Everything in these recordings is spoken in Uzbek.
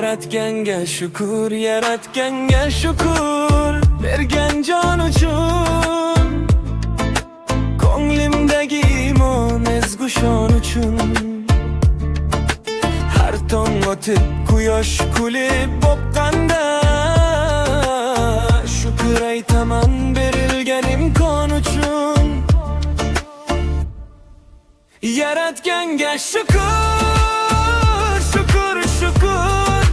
Yaratganga shukur, yaratganga shukur, bergan jon uchun, ko'nglimdagi iymon ezgu shon uchun. Har tong o'tib quyosh kulib boqqanda, shukr aytaman berilgan imkon uchun. Yaratganga shukur, shukur, shukur,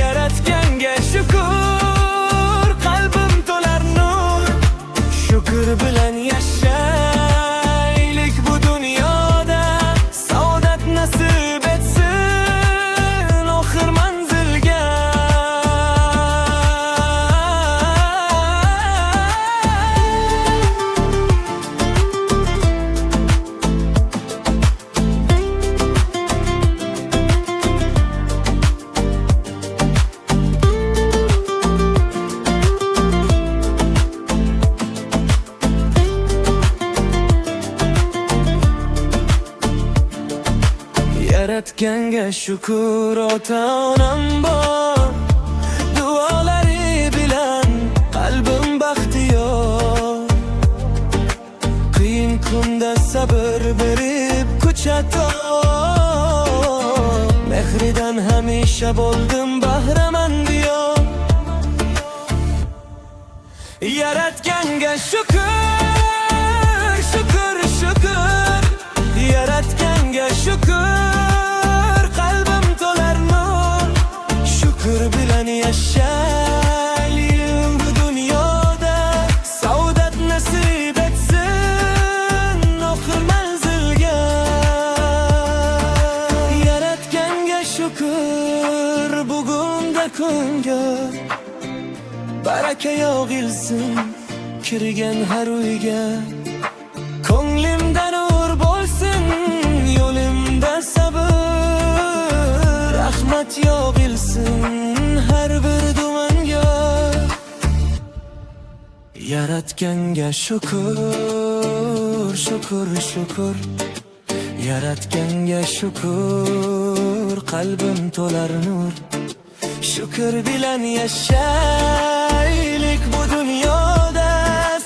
yaratganga shukur, qalbim to'lar nur. Shukr bilan yashaylik bu dunyoda, saodat nasib etsin oxir manzilga. Yaratganga shukur, ota-onam bor, duolari bilan qalbim baxtiyor. Qiyin kunda sabr berib kuchator, mehridan hamisha bo'ldim bahramand yor. Yaratganga shukur, shukur, shukur, yaratganga shukur, qalbim to'lar nur. Shukr bilan yashaylik bu dunyoda, saodat nasib etsin oxir manzilga. Yaratganga shukur, bugunda kunga baraka yog'ilsin kirgan har uyga. Ko'nglimda nur bo'lsin, yo'limda sabr, rahmat yog'ilsin har bir dumanga. Yaratganga shukur, shukur, shukur, yaratganga shukur, qalbim to'lar nur. Shukr bilan yashaylik bu dunyoda,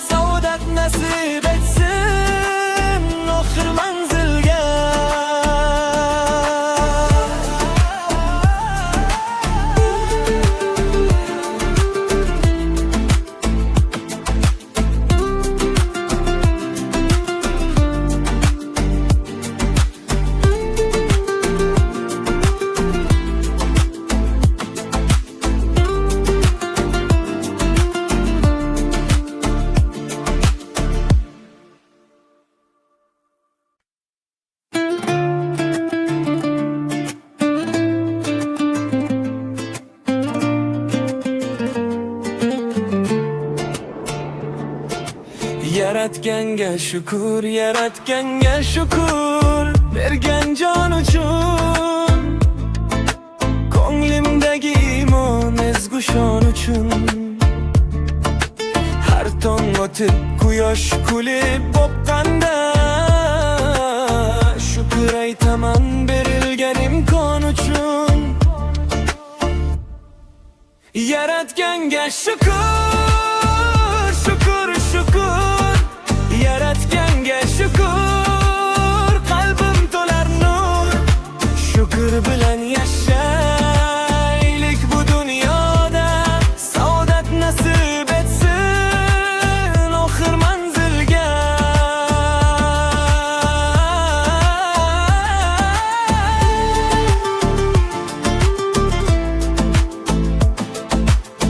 saodat nasib etsin oxir manzilga. Yaratganga shukur, yaratganga shukur, bergan jon uchun, ko'nglimdagi iymon ezgu shon uchun. Har tong o'tib quyosh kulib boqqanda, shukr aytaman berilgan imkon uchun. Yaratganga shukur, shukur, shukur, yaratgan